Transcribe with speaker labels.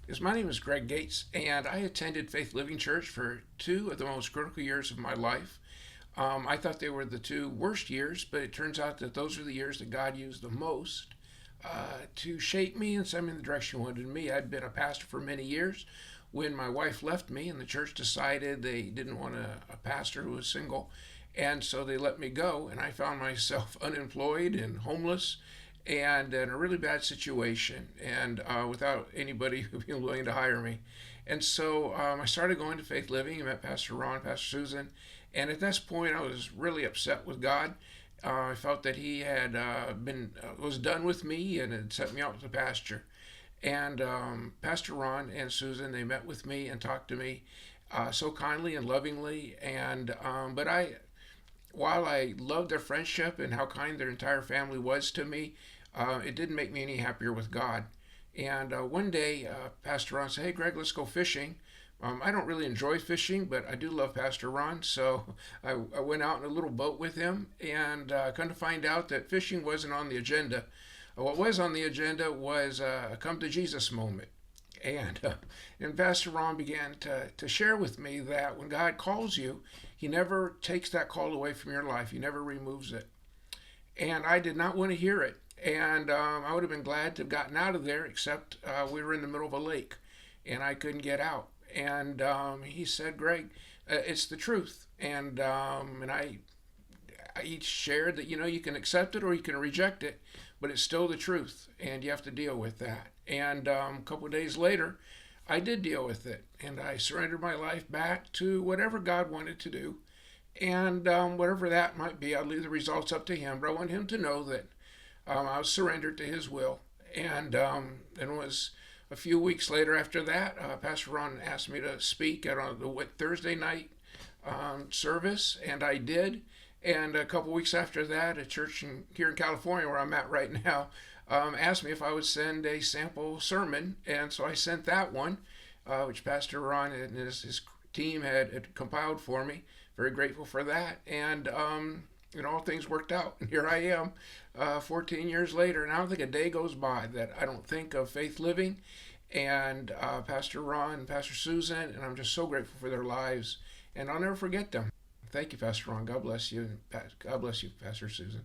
Speaker 1: Yes, my name is Greg Gates, and I attended Faith Living Church for two of the most critical years of my life. I thought they were the two worst years, but it turns out that those are the years that God used the most to shape me and send me in the direction He wanted me. I'd been a pastor for many years. When my wife left me and the church decided they didn't want a pastor who was single, and so they let me go, and I found myself unemployed and homeless and in a really bad situation, and without anybody being willing to hire me. And so I started going to Faith Living and met Pastor Ron, Pastor Susan, and at this point I was really upset with God. I felt that He had been was done with me and had set me out to pasture. And Pastor Ron and Susan, they met with me and talked to me so kindly and lovingly. And but while I loved their friendship and how kind their entire family was to me, it didn't make me any happier with God. And one day, Pastor Ron said, "Hey, Greg, let's go fishing." I don't really enjoy fishing, but I do love Pastor Ron, so I went out in a little boat with him, and come to find out that fishing wasn't on the agenda. What was on the agenda was a come to Jesus moment. And Pastor Ron began to share with me that when God calls you, He never takes that call away from your life. He never removes it. And I did not want to hear it. And I would have been glad to have gotten out of there, except we were in the middle of a lake and I couldn't get out. And he said, "Greg, it's the truth." And I shared that, you can accept it or you can reject it, but it's still the truth and you have to deal with that. And a couple of days later, I did deal with it and I surrendered my life back to whatever God wanted to do. And whatever that might be, I'll leave the results up to Him. But I want Him to know that I was surrendered to His will. And it was a few weeks later after that, Pastor Ron asked me to speak at the Thursday night service, and I did. And a couple weeks after that, a church here in California, where I'm at right now, asked me if I would send a sample sermon. And so I sent that one, which Pastor Ron and his team had compiled for me. Very grateful for that. And all things worked out. And here I am, 14 years later. And I don't think a day goes by that I don't think of Faith Living and Pastor Ron and Pastor Susan. And I'm just so grateful for their lives. And I'll never forget them. Thank you, Pastor Ron. God bless you. God bless you, Pastor Susan.